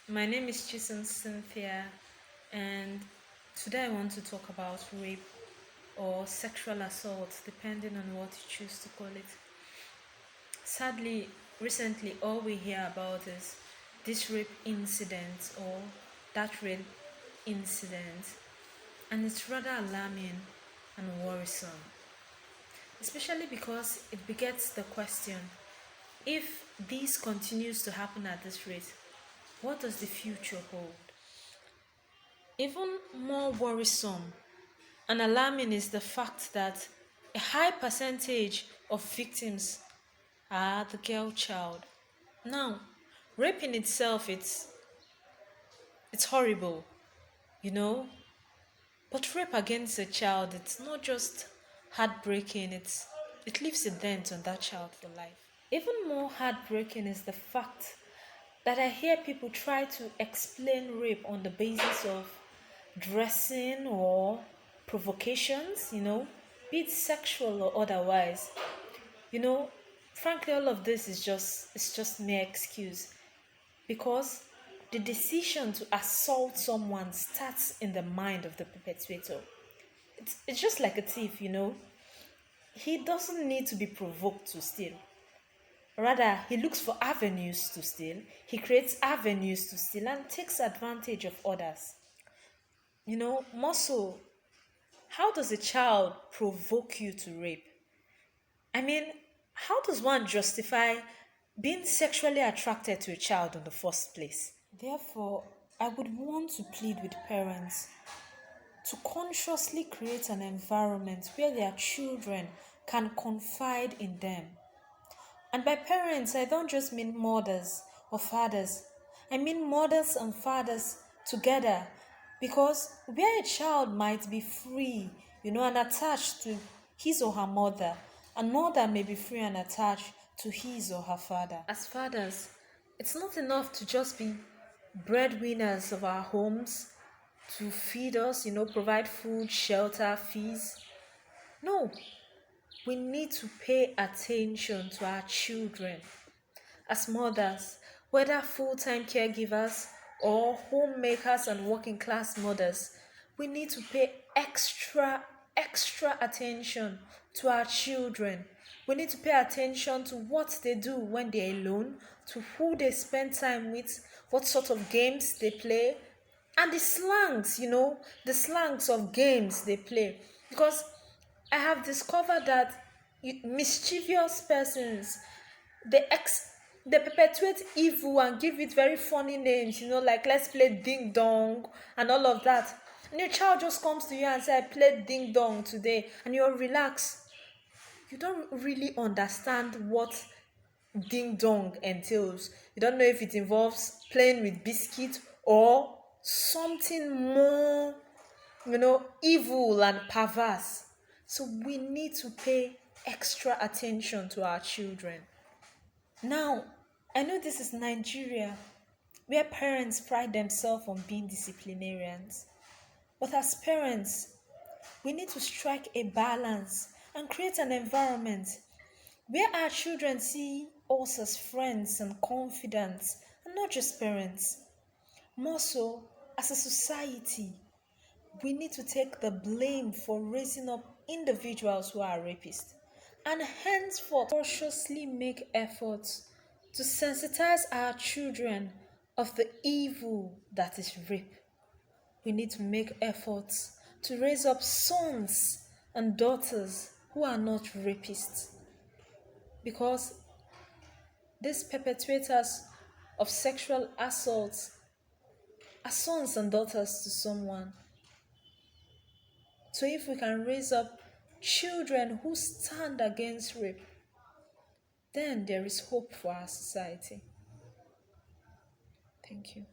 My name is Chisom Cynthia, and today I want to talk about rape or sexual assault, depending on what you choose to call it. Sadly, recently, all we hear about is this rape incident or that rape incident, and it's rather alarming and worrisome, especially because it begets the question, if this continues to happen at this rate, what does the future hold? Even more worrisome and alarming is the fact that a high percentage of victims are the girl child. Now, rape in itself, it's horrible, you know, but rape against a child, it's not just heartbreaking, it leaves a dent on that child for life. Even more heartbreaking is the fact that I hear people try to explain rape on the basis of dressing or provocations, be it sexual or otherwise. You know, Frankly, all of this is just mere excuse because the decision to assault someone starts in the mind of the perpetrator. It's just like a thief. He doesn't need to be provoked to steal. Rather, he looks for avenues to steal, he creates avenues to steal and takes advantage of others. More so, how does a child provoke you to rape? I mean, how does one justify being sexually attracted to a child in the first place? Therefore, I would want to plead with parents to consciously create an environment where their children can confide in them. And by parents, I don't just mean mothers or fathers. I mean mothers and fathers together. Because where a child might be free, and attached to his or her mother, another may be free and attached to his or her father. As fathers, it's not enough to just be breadwinners of our homes, to feed us, provide food, shelter, fees. No, we need to pay attention to our children. As mothers, whether full time caregivers or homemakers and working class mothers, we need to pay extra attention to our children. We need to pay attention to what they do when they're alone, to who they spend time with, what sort of games they play, and the slangs of games they play. Because I have discovered that mischievous persons, they they perpetuate evil and give it very funny names, like let's play ding dong and all of that. And your child just comes to you and say, I played ding dong today, and you're relaxed. You don't really understand what ding dong entails. You don't know if it involves playing with biscuit or something more, evil and perverse. So we need to pay extra attention to our children. Now, I know this is Nigeria, where parents pride themselves on being disciplinarians. But as parents, we need to strike a balance and create an environment where our children see us as friends and confidants, and not just parents. More so, as a society, we need to take the blame for raising up individuals who are rapists and henceforth cautiously make efforts to sensitize our children of the evil that is rape. We need to make efforts to raise up sons and daughters who are not rapists, because these perpetrators of sexual assaults are sons and daughters to someone. So if we can raise up children who stand against rape, then there is hope for our society. Thank you.